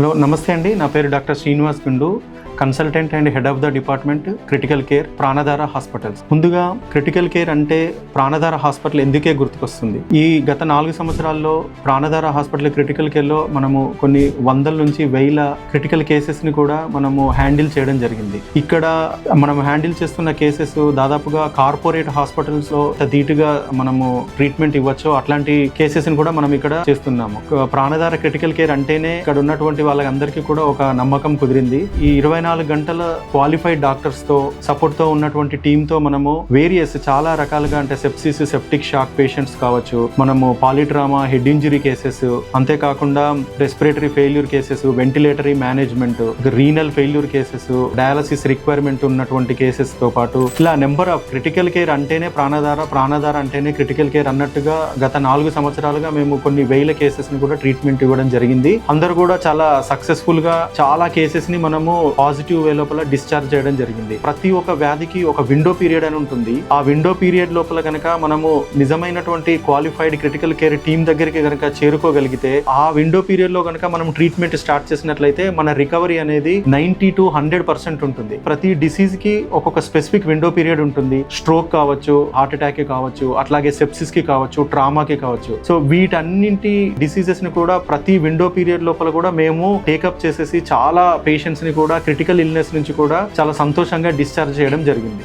Hello నమస్తే అండి, నా పేరు doctor Srinivas Gundu, consultant and head of the department critical care Pranadhara hospitals. ముందుగా క్రిటికల్ కేర్ అంటే ప్రాణధార హాస్పిటల్ ఎందుకే గుర్తుకొస్తుంది? ఈ గత 4 సంవత్సరాల్లో ప్రాణధార హాస్పిటల్ క్రిటికల్ కేర్లో మనము కొన్ని వందల నుంచి వేల క్రిటికల్ కేసెస్ని కూడా మనము హ్యాండిల్ చేయడం జరిగింది. ఇక్కడ మనం హ్యాండిల్ చేస్తున్న కేసెస్ దాదాపుగా కార్పొరేట్ హాస్పిటల్స్లో ధీటుగా మనము ట్రీట్మెంట్ ఇవ్వచ్చు, అట్లాంటి కేసెస్ని కూడా మనం ఇక్కడ చేస్తున్నాము. ప్రాణధార క్రిటికల్ కేర్ అంటేనే ఇక్కడ ఉన్నటువంటి వాళ్ళందరికీ కూడా ఒక నమ్మకం కుదిరింది. ఈ 24 గంటల క్వాలిఫైడ్ డాక్టర్స్ తో సపోర్ట్ తో ఉన్నటువంటి టీమ్ తో మనము చాలా రకాలుగా అంటే సెప్సిస్, సెప్టిక్ షాక్ పేషెంట్స్ కావచ్చు, మనము పాలిట్రామా, హెడ్ ఇంజరీ కేసెస్, అంతేకాకుండా respiratory failure cases, ventilatory management, renal failure cases, dialysis requirement ఉన్నటువంటి కేసెస్ తో పాటు ఇలా నెంబర్ ఆఫ్ క్రిటికల్ కేర్ అంటేనే ప్రాణధార అంటేనే క్రిటికల్ కేర్ అన్నట్టుగా గత 4 సంవత్సరాలుగా మేము కొన్ని వేల కేసెస్ ని కూడా ట్రీట్మెంట్ ఇవ్వడం జరిగింది. అందరూ కూడా చాలా సక్సెస్ఫుల్ గా చాలా కేసెస్ ని మనము పాజిటివ్ వే లోపల డిశ్చార్జ్ చేయడం జరిగింది. ప్రతి ఒక్క వ్యాధికి ఒక విండో పీరియడ్ అని ఉంటుంది. ఆ విండో పీరియడ్ లోపల కనుక మనము నిజమైనటువంటి క్వాలిఫైడ్ క్రిటికల్ కేర్ టీమ్ దగ్గరికి కనుక చేరుకోగలిగితే, ఆ విండో పీరియడ్ లో కనుక మనం ట్రీట్మెంట్ స్టార్ట్ చేసినట్లయితే మన రికవరీ అనేది 90 to 100% ఉంటుంది. ప్రతి డిసీజ్ కి ఒక్కొక్క స్పెసిఫిక్ విండో పీరియడ్ ఉంటుంది. స్ట్రోక్ కావచ్చు, హార్ట్ అటాక్ కావచ్చు, అట్లాగే సెప్సిస్ కి కావచ్చు, ట్రామాకి కావచ్చు. సో వీటన్నింటి డిసీజెస్ ని కూడా ప్రతి విండో పీరియడ్ లోపల కూడా మేము టేకప్ చేసేసి చాలా పేషెంట్స్ ని కూడా క్రిటికల్ ఇల్నెస్ నుంచి కూడా చాలా సంతోషంగా డిశ్చార్జ్ చేయడం జరిగింది.